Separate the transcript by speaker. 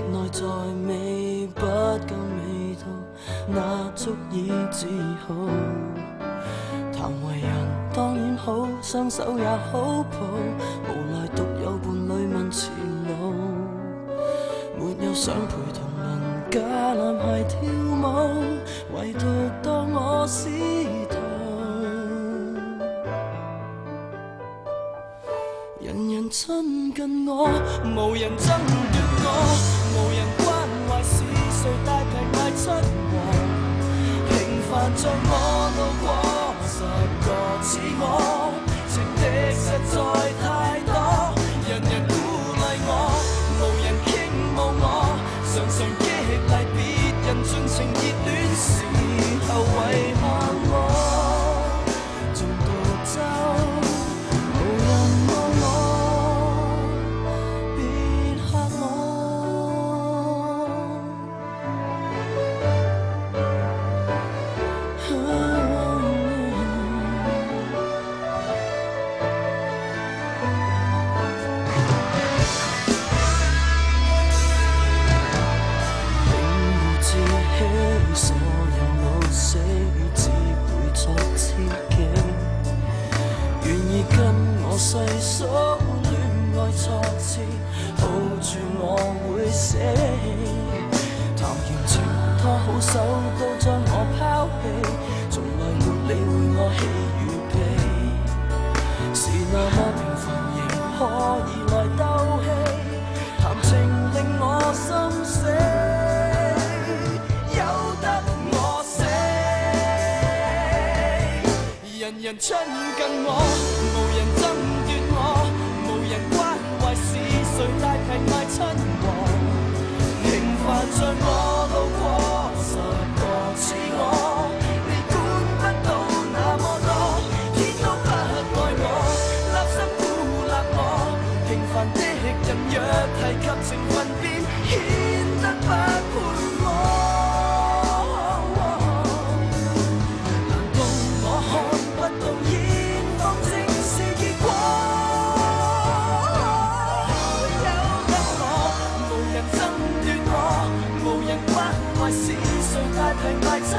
Speaker 1: 內在美不夠味道，那足以自豪。談為人當然好，雙手也好抱，無奈獨有伴侶問前路，沒有想陪同鄰家男孩跳舞，唯獨當我司徒。人人親近我，無人爭奪我，無人關懷是誰大劈賣親和，平凡像我路過10個似我，情敵實在太多，人人鼓勵我，無人傾慕我，常常激勵別人盡情熱戀時候，遺下我縱獨走。細數戀愛挫折，抱住我會死。談完情拖好手都將我拋棄，從來沒理會我喜與悲。是那麼平凡仍可以來鬥氣，談情令我心死，由得我死。人人親近我，無人爭奪我，無人關懷是誰大劈賣親和，平凡像我路過10個似我，你管不到那麼多，天都不愛我，立心孤立我，平凡的人若提及情分便顯得不配我。是誰大劈賣親